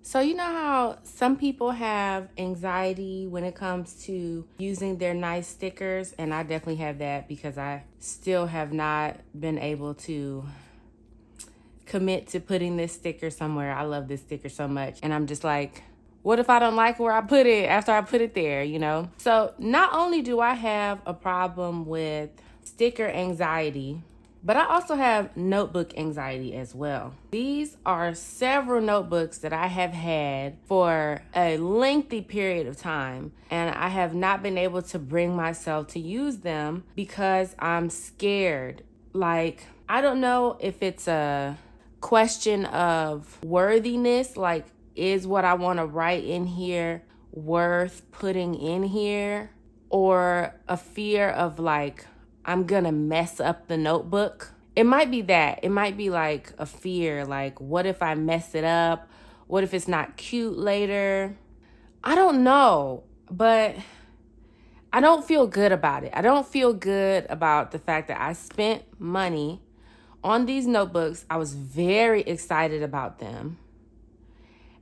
So you know how some people have anxiety when it comes to using their nice stickers, and I definitely have that because I still have not been able to commit to putting this sticker somewhere. I love this sticker so much, and I'm just like, what if I don't like where I put it after I put it there, you know? So not only do I have a problem with sticker anxiety, but I also have notebook anxiety as well. These are several notebooks that I have had for a lengthy period of time, and I have not been able to bring myself to use them because I'm scared. Like, I don't know if it's a question of worthiness, like, is what I want to write in here worth putting in here? Or a fear of like, I'm gonna mess up the notebook. It might be that. It might be like a fear, like, what if I mess it up? What if it's not cute later? I don't know, but I don't feel good about it. I don't feel good about the fact that I spent money on these notebooks. I was very excited about them.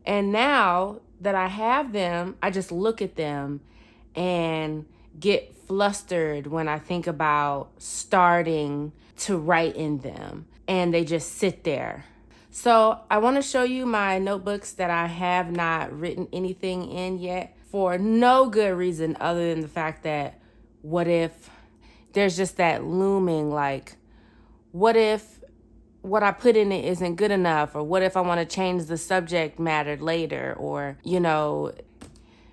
And now that I have them, I just look at them and get flustered when I think about starting to write in them, and they just sit there. So I want to show you my notebooks that I have not written anything in yet for no good reason other than the fact that what if there's just that looming, like, what if what I put in it isn't good enough? Or what if I want to change the subject matter later? Or, you know,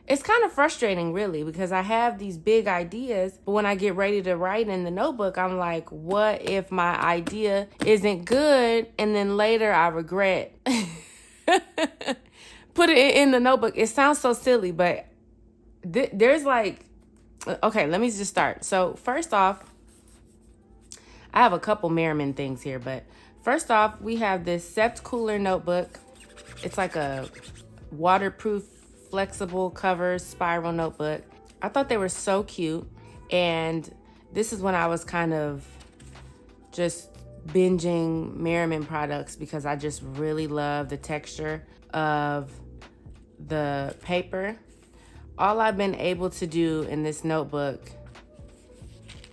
it's kind of frustrating, really, because I have these big ideas, but when I get ready to write in the notebook, I'm like, what if my idea isn't good? And then later I regret put it in the notebook. It sounds so silly, but there's like, okay, let me just start. So first off, I have a couple Merriman things here, but first off, we have this Sept Cooler notebook. It's like a waterproof, flexible cover spiral notebook. I thought they were so cute. And this is when I was kind of just binging Merriman products because I just really love the texture of the paper. All I've been able to do in this notebook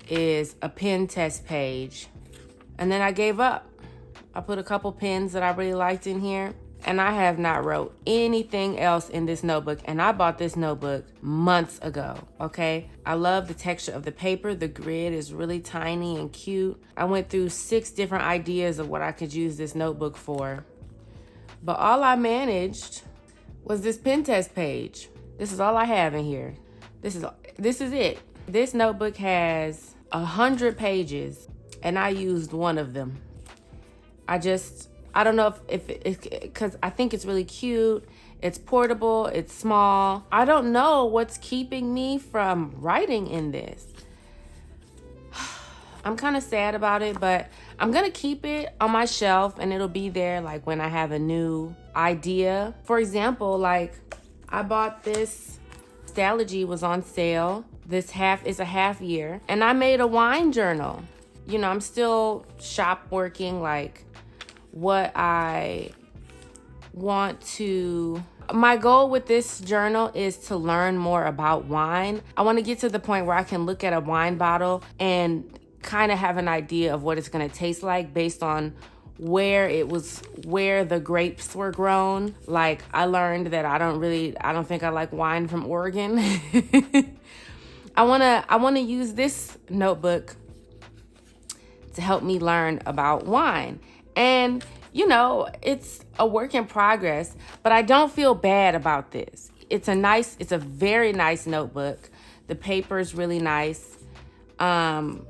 is a pen test page. And then I gave up. I put a couple pens that I really liked in here, and I have not wrote anything else in this notebook. And I bought this notebook months ago, okay? I love the texture of the paper. The grid is really tiny and cute. I went through 6 different ideas of what I could use this notebook for. But all I managed was this pen test page. This is all I have in here. This is it. This notebook has 100 pages, and I used one of them. I don't know if because I think it's really cute. It's portable, it's small. I don't know what's keeping me from writing in this. I'm kind of sad about it, but I'm gonna keep it on my shelf, and it'll be there like when I have a new idea. For example, like I bought this, Stalogy was on sale. This is a half year, and I made a wine journal. You know, I'm still shop working, like what I want to. My goal with this journal is to learn more about wine. I want to get to the point where I can look at a wine bottle and kind of have an idea of what it's going to taste like based on where the grapes were grown. Like I learned that I don't think I like wine from Oregon. I want to use this notebook to help me learn about wine. And, you know, it's a work in progress, but I don't feel bad about this. It's a very nice notebook. The paper is really nice. And,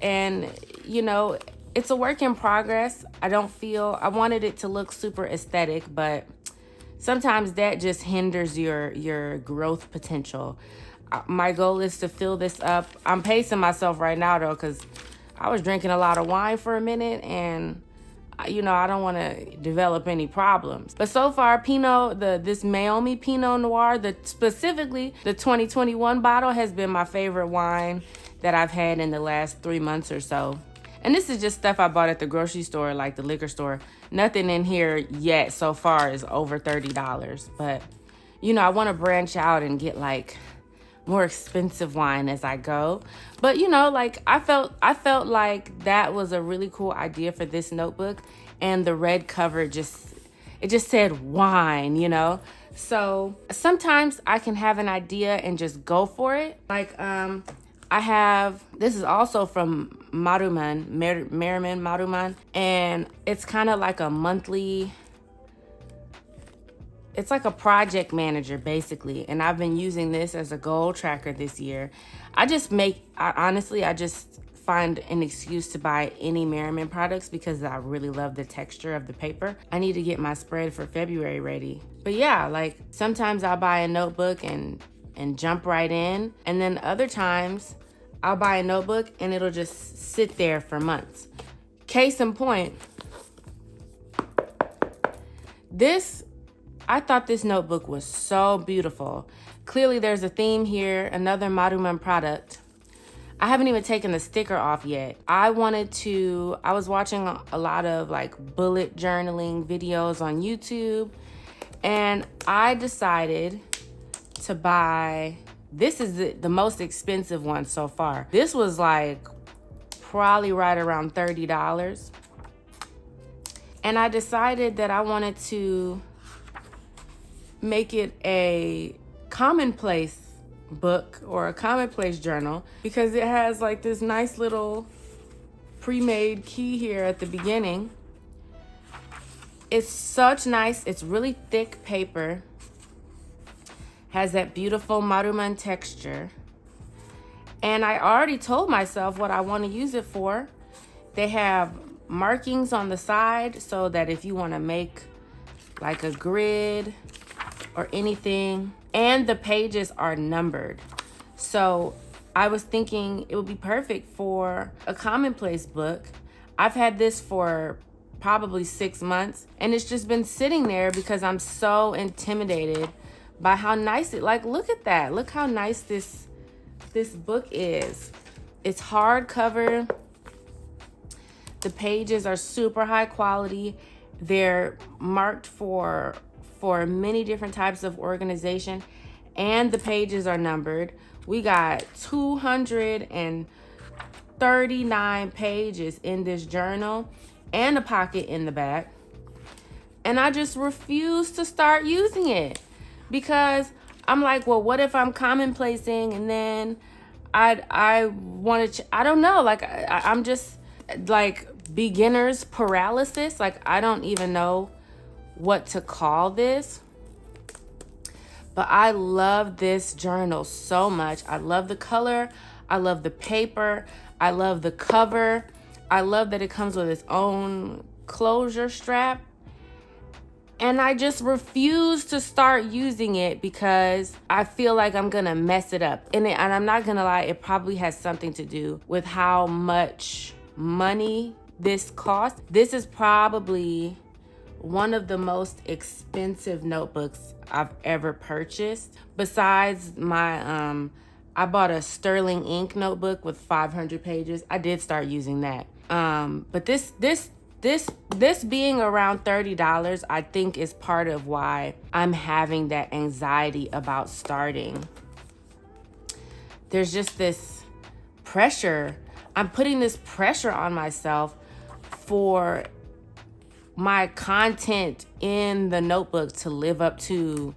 you know, it's a work in progress. I wanted it to look super aesthetic, but sometimes that just hinders your growth potential. My goal is to fill this up. I'm pacing myself right now, though, because I was drinking a lot of wine for a minute, and you know, I don't want to develop any problems. But so far, this Maomi Pinot Noir, specifically the 2021 bottle, has been my favorite wine that I've had in the last 3 months or so. And this is just stuff I bought at the grocery store, like the liquor store. Nothing in here yet so far is over $30. But, you know, I want to branch out and get like more expensive wine as I go. But, you know, like I felt like that was a really cool idea for this notebook. And the red cover it just said wine, you know. So sometimes I can have an idea and just go for it. Like, this is also from Merriman Maruman, and it's kind of like a monthly, it's like a project manager basically, and I've been using this as a goal tracker this year. I just find an excuse to buy any Merriman products because I really love the texture of the paper. I need to get my spread for February ready. But yeah, like sometimes I'll buy a notebook and jump right in, and then other times I'll buy a notebook and it'll just sit there for months. Case in point, I thought this notebook was so beautiful. Clearly there's a theme here, another Maruman product. I haven't even taken the sticker off yet. I was watching a lot of like bullet journaling videos on YouTube, and I decided to buy, this is the most expensive one so far. This was like probably right around $30. And I decided that I wanted to make it a commonplace book or a commonplace journal because it has like this nice little pre-made key here at the beginning. It's really thick paper, has that beautiful Maruman texture, and I already told myself what I want to use it for. They have markings on the side so that if you want to make like a grid or anything, and the pages are numbered. So I was thinking it would be perfect for a commonplace book. I've had this for probably 6 months, and it's just been sitting there because I'm so intimidated by how nice look at that. Look how nice this book is. It's hardcover. The pages are super high quality. They're marked for many different types of organization, and the pages are numbered. We got 239 pages in this journal and a pocket in the back. And I just refuse to start using it because I'm like, well, what if I'm commonplacing and then I want to, I don't know, like I'm just like beginner's paralysis. Like I don't even know what to call this, but I love this journal so much. I love the color. I love the paper. I love the cover. I love that it comes with its own closure strap. And I just refuse to start using it because I feel like I'm gonna mess it up. And I'm not gonna lie, it probably has something to do with how much money this costs. This is probably one of the most expensive notebooks I've ever purchased. Besides my, I bought a Sterling ink notebook with 500 pages. I did start using that. But this being around $30, I think is part of why I'm having that anxiety about starting. There's just this pressure. I'm putting this pressure on myself for my content in the notebook to live up to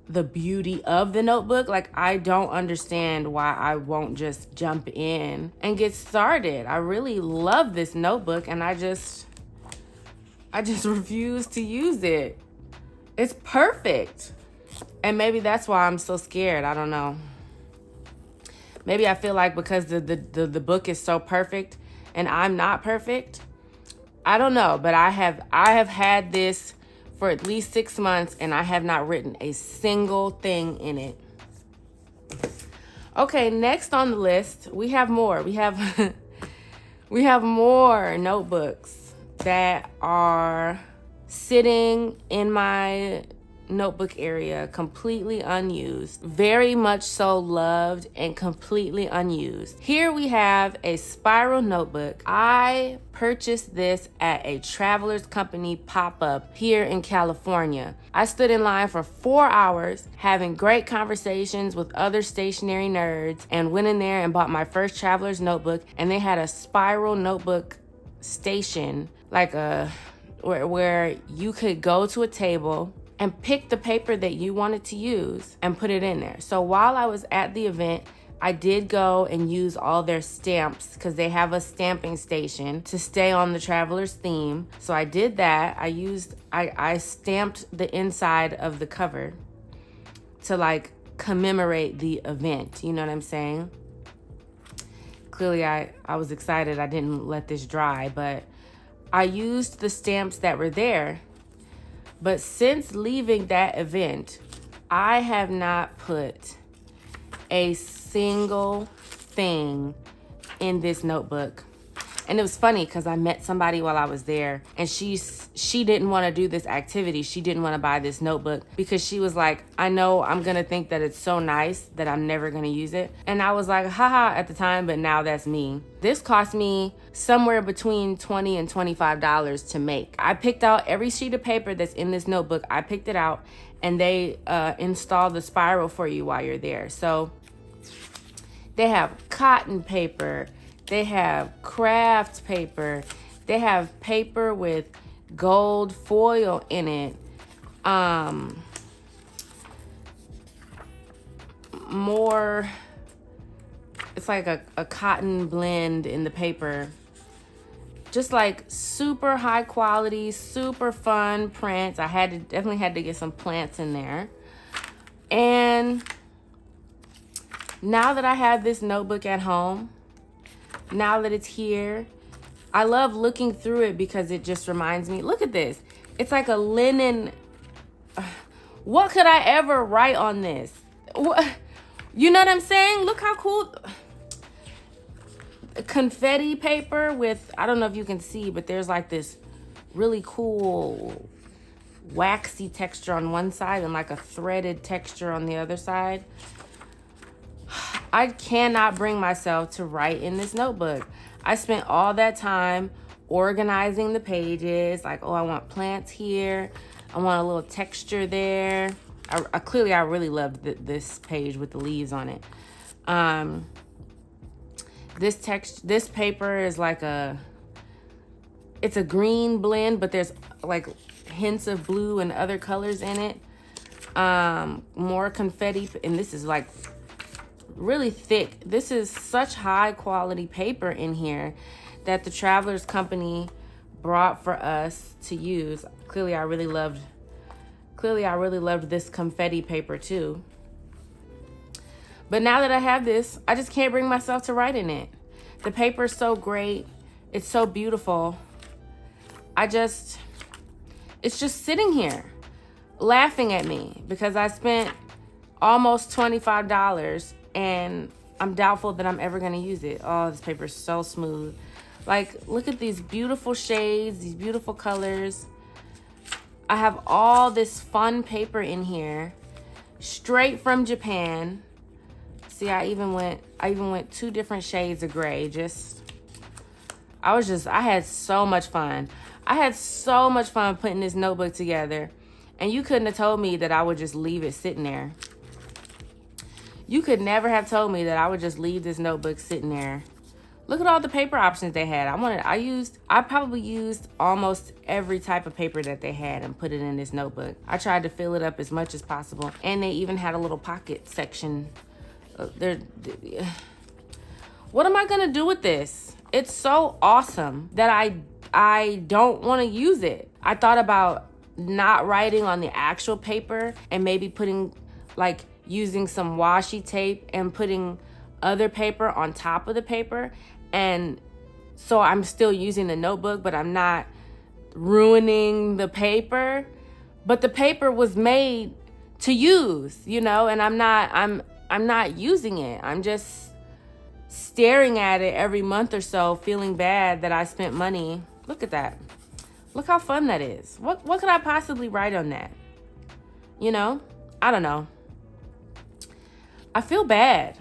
the beauty of the notebook. Like I don't understand why I won't just jump in and get started. I really love this notebook and I just refuse to use it. It's perfect. And maybe that's why I'm so scared. I don't know. Maybe I feel like because the book is so perfect and I'm not perfect. I don't know, but I have had this for at least 6 months and I have not written a single thing in it. Okay, next on the list, we have more. We have more notebooks that are sitting in my notebook area completely unused, very much so loved and completely unused. Here we have a spiral notebook. I purchased this at a Travelers Company pop-up here in California. I stood in line for 4 hours having great conversations with other stationery nerds and went in there and bought my first Travelers notebook, and they had a spiral notebook station, like where you could go to a table and pick the paper that you wanted to use and put it in there. So while I was at the event, I did go and use all their stamps because they have a stamping station to stay on the Travelers theme. So I did that. I stamped the inside of the cover to like commemorate the event. You know what I'm saying? Clearly I was excited. I didn't let this dry, but I used the stamps that were there. But since leaving that event, I have not put a single thing in this notebook. And it was funny because I met somebody while I was there, and she didn't want to do this activity. She didn't want to buy this notebook because she was like, I know I'm going to think that it's so nice that I'm never going to use it. And I was like, haha at the time, but now that's me. This cost me somewhere between $20 and $25 to make. I picked out every sheet of paper that's in this notebook. I picked it out, and they install the spiral for you while you're there. So they have cotton paper, they have craft paper, they have paper with gold foil in it, more, it's like a cotton blend in the paper. Just like super high quality, super fun prints. I definitely had to get some plants in there. And now that I have this notebook at home, now that it's here, I love looking through it because it just reminds me, look at this. It's like a linen. What could I ever write on this? What, you know what I'm saying? Look how cool. Confetti paper with, I don't know if you can see, but there's like this really cool waxy texture on one side and like a threaded texture on the other side. I cannot bring myself to write in this notebook. I spent all that time organizing the pages, like, oh, I want plants here, I want a little texture there. I really loved this page with the leaves on it. This paper is like it's a green blend, but there's like hints of blue and other colors in it. More confetti, and this is like really thick. This is such high quality paper in here that the Travelers Company brought for us to use. Clearly I really loved this confetti paper too. But now that I have this, I just can't bring myself to write in it. The paper's so great. It's so beautiful. It's just sitting here laughing at me because I spent almost $25 and I'm doubtful that I'm ever gonna use it. Oh, this paper is so smooth. Like, look at these beautiful shades, these beautiful colors. I have all this fun paper in here, straight from Japan. See, I even went 2 different shades of gray. I had so much fun. I had so much fun putting this notebook together, and you couldn't have told me that I would just leave it sitting there. You could never have told me that I would just leave this notebook sitting there. Look at all the paper options they had. I probably used almost every type of paper that they had and put it in this notebook. I tried to fill it up as much as possible, and they even had a little pocket section. What am I gonna do with this? It's so awesome that I don't want to use it. I thought about not writing on the actual paper and maybe using some washi tape and putting other paper on top of the paper, and so I'm still using the notebook, but I'm not ruining the paper. But the paper was made to use, and I'm not using it. I'm just staring at it every month or so, feeling bad that I spent money. Look at that. Look how fun that is. What could I possibly write on that? You know, I don't know. I feel bad.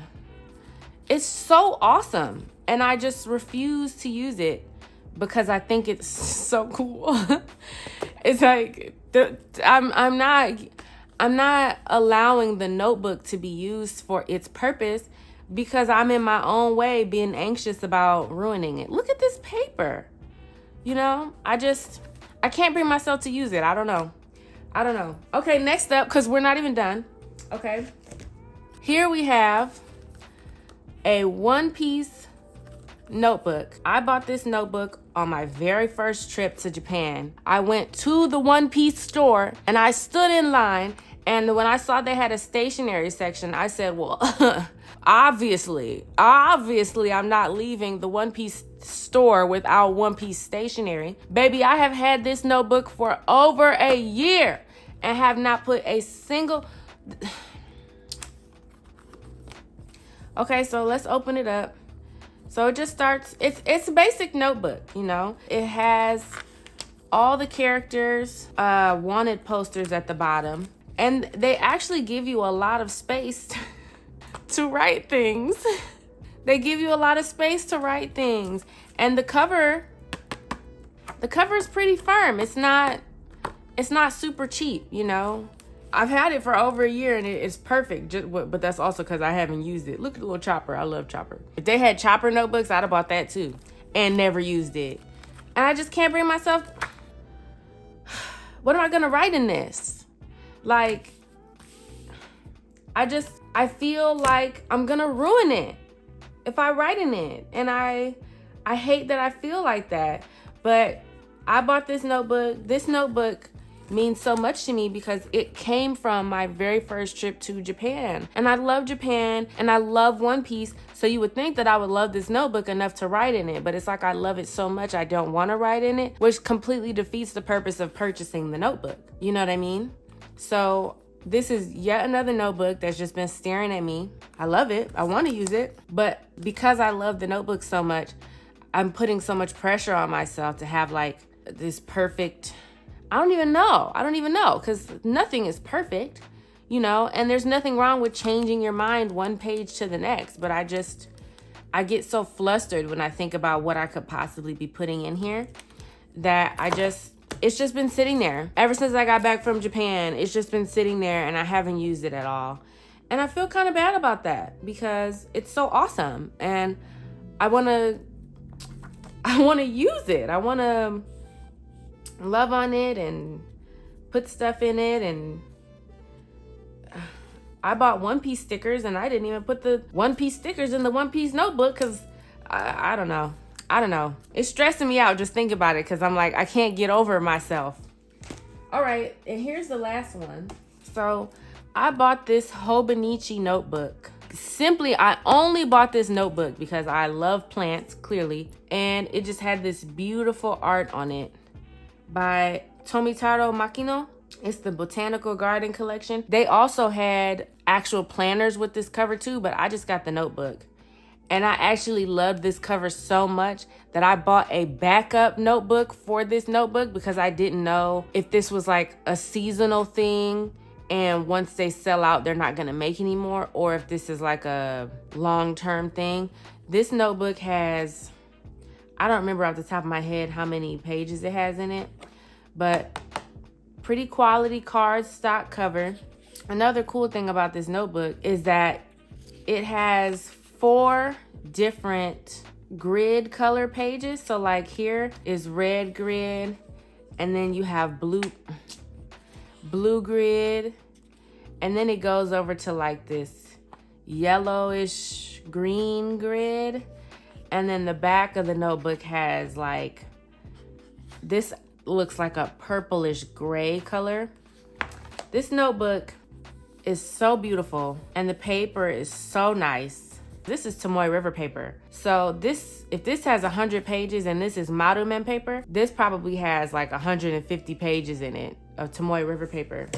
It's so awesome. And I just refuse to use it because I think it's so cool. It's like I'm not allowing the notebook to be used for its purpose because I'm in my own way being anxious about ruining it. Look at this paper. You know, I can't bring myself to use it. I don't know. Okay, next up, because we're not even done. Okay. Here we have a one-piece notebook. I bought this notebook on my very first trip to Japan. I went to the one-piece store and I stood in line, and when I saw they had a stationery section, I said, well, obviously I'm not leaving the one-piece store without one-piece stationery. Baby, I have had this notebook for over a year and have not put a single... Okay, so let's open it up. So it just starts, it's a basic notebook, you know. It has all the characters, wanted posters at the bottom. And they actually give you a lot of space to write things. They give you a lot of space to write things. And the cover is pretty firm. It's not super cheap, you know. I've had it for over a year and it's perfect, but that's also because I haven't used it. Look at the little Chopper. I love Chopper. If they had Chopper notebooks, I'd have bought that too and never used it. And I just can't bring myself. What am I going to write in this? Like, I feel like I'm going to ruin it if I write in it. And I hate that I feel like that. But I bought this notebook. This notebook means so much to me because it came from my very first trip to Japan. And I love Japan and I love One Piece. So you would think that I would love this notebook enough to write in it, but it's like I love it so much I don't want to write in it, which completely defeats the purpose of purchasing the notebook. You know what I mean? So this is yet another notebook that's just been staring at me. I love it. I want to use it. But because I love the notebook so much, I'm putting so much pressure on myself to have like this perfect... I don't even know because nothing is perfect, you know, and there's nothing wrong with changing your mind one page to the next. But I get so flustered when I think about what I could possibly be putting in here that it's just been sitting there ever since I got back from Japan. It's just been sitting there and I haven't used it at all. And I feel kind of bad about that because it's so awesome and I want to use it. I want to love on it and put stuff in it. And I bought One Piece stickers and I didn't even put the One Piece stickers in the One Piece notebook because I don't know. It's stressing me out just thinking about it because I'm like, I can't get over myself. All right, and here's the last one. So I bought this Hobonichi notebook. Simply, I only bought this notebook because I love plants, clearly, and it just had this beautiful art on it by Tomitaro Makino. It's the Botanical Garden collection. They also had actual planners with this cover too, but I just got the notebook. And I actually loved this cover so much that I bought a backup notebook for this notebook because I didn't know if this was like a seasonal thing and once they sell out, they're not gonna make any more, or if this is like a long-term thing. This notebook has, I don't remember off the top of my head how many pages it has in it, but pretty quality cardstock cover. Another cool thing about this notebook is that it has 4 different grid color pages. So like here is red grid, and then you have blue grid, and then it goes over to like this yellowish green grid. And then the back of the notebook has like, this looks like a purplish gray color. This notebook is so beautiful and the paper is so nice. This is Tomoe River paper. So if this has 100 pages and this is Marumen paper, this probably has like 150 pages in it of Tomoe River paper.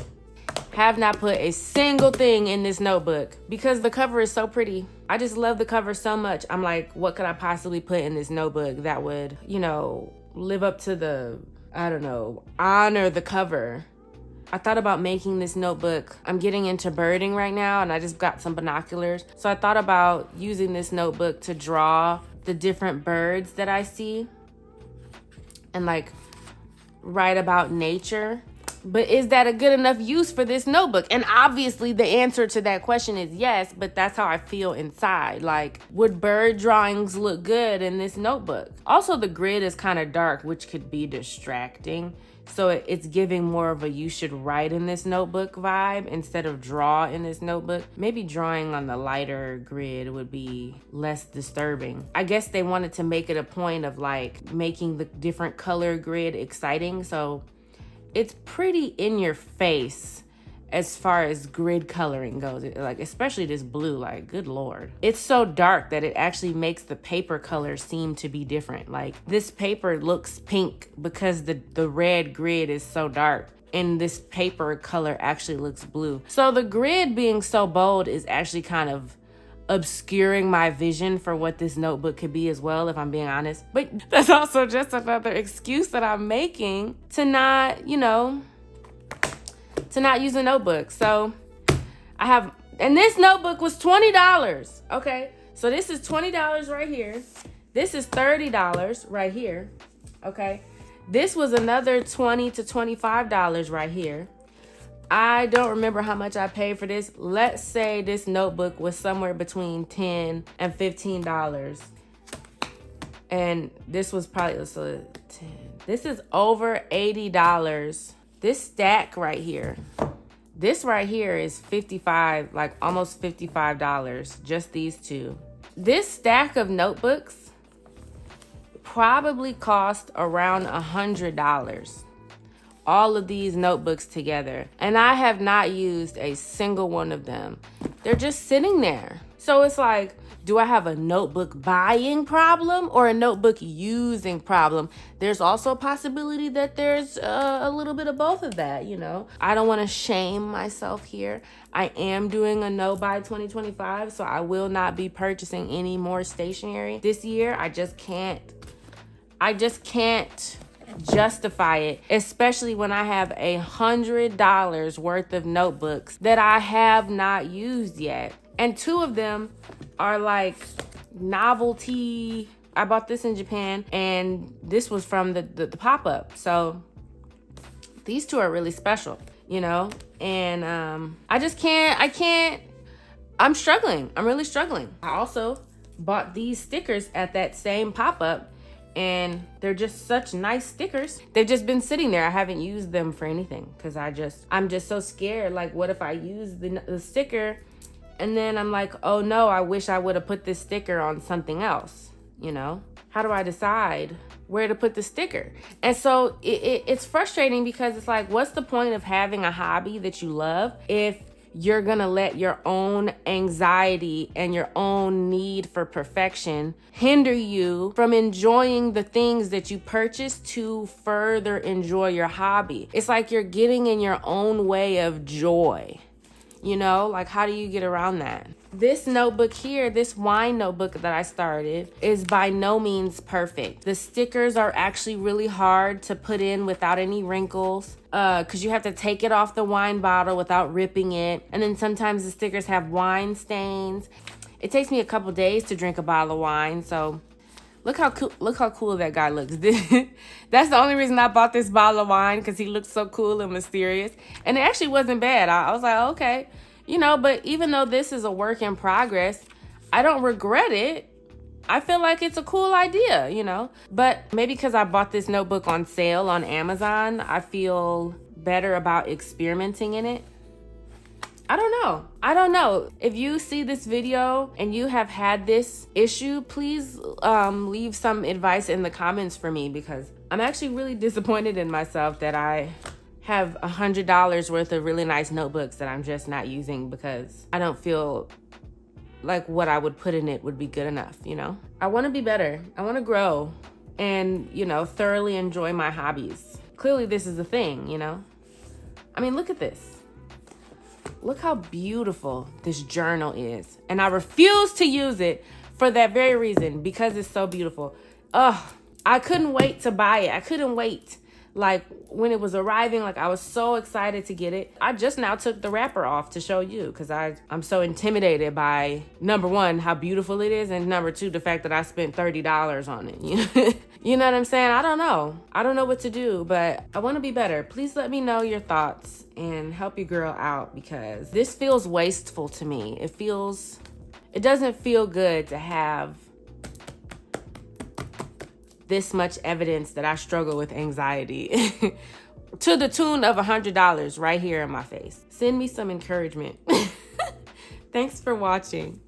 Have not put a single thing in this notebook because the cover is so pretty. I just love the cover so much. I'm like, what could I possibly put in this notebook that would, you know, live up to the, I don't know, honor the cover? I thought about making this notebook. I'm getting into birding right now, and I just got some binoculars. So I thought about using this notebook to draw the different birds that I see and like write about nature. But is that a good enough use for this notebook? And obviously the answer to that question is yes, but that's how I feel inside. Like, would bird drawings look good in this notebook? Also, the grid is kind of dark, which could be distracting. So it's giving more of a you should write in this notebook vibe instead of draw in this notebook. Maybe drawing on the lighter grid would be less disturbing. I guess they wanted to make it a point of like making the different color grid exciting. So it's pretty in your face as far as grid coloring goes. Like, especially this blue, like, good Lord. It's so dark that it actually makes the paper color seem to be different. Like, this paper looks pink because the red grid is so dark, and this paper color actually looks blue. So the grid being so bold is actually kind of obscuring my vision for what this notebook could be as well, if I'm being honest. But that's also just another excuse that I'm making to not, to not use a notebook. So I have, and this notebook was $20. Okay. So this is $20 right here. This is $30 right here. Okay. This was another $20 to $25 right here. I don't remember how much I paid for this. Let's say this notebook was somewhere between $10 and $15. And this was probably, this is over $80. This stack right here, this right here is $55, like almost $55, just these two. This stack of notebooks probably cost around $100. All of these notebooks together. And I have not used a single one of them. They're just sitting there. So it's like, do I have a notebook buying problem or a notebook using problem? There's also a possibility that there's a little bit of both of that, I don't want to shame myself here. I am doing a no buy 2025, so I will not be purchasing any more stationery this year. I just can't justify it, especially when I have $100 worth of notebooks that I have not used yet. And two of them are like novelty. I bought this in Japan, and this was from the pop-up. So these two are really special, and I'm struggling. I'm really struggling. I also bought these stickers at that same pop-up, and they're just such nice stickers. They've just been sitting there. I haven't used them for anything because I'm just so scared. Like, what if I use the sticker and then I'm like, oh no, I wish I would have put this sticker on something else, How do I decide where to put the sticker? And so it's frustrating because it's like, what's the point of having a hobby that you love if you're gonna let your own anxiety and your own need for perfection hinder you from enjoying the things that you purchase to further enjoy your hobby? It's like you're getting in your own way of joy. Like, how do you get around that? This notebook here, this wine notebook that I started, is by no means perfect. The stickers are actually really hard to put in without any wrinkles, because you have to take it off the wine bottle without ripping it. And then sometimes the stickers have wine stains. It takes me a couple days to drink a bottle of wine, so look how cool that guy looks. That's the only reason I bought this bottle of wine, because he looks so cool and mysterious. And it actually wasn't bad. I was like, okay. But even though this is a work in progress, I don't regret it. I feel like it's a cool idea, But maybe because I bought this notebook on sale on Amazon, I feel better about experimenting in it. I don't know. If you see this video and you have had this issue, please leave some advice in the comments for me, because I'm actually really disappointed in myself that I have $100 worth of really nice notebooks that I'm just not using because I don't feel like what I would put in it would be good enough, I want to be better. I want to grow and, thoroughly enjoy my hobbies. Clearly this is a thing, I mean, look at this. Look how beautiful this journal is. And I refuse to use it for that very reason, because it's so beautiful. I couldn't wait to buy it. I couldn't wait. like when it was arriving, like I was so excited to get it. I just now took the wrapper off to show you because I'm so intimidated by, number one, how beautiful it is, and number two, the fact that I spent $30 on it. You know what I'm saying? I don't know what to do, but I want to be better. Please let me know your thoughts and help your girl out, because this feels wasteful to me. It doesn't feel good to have this much evidence that I struggle with anxiety to the tune of $100 right here in my face. Send me some encouragement. Thanks for watching.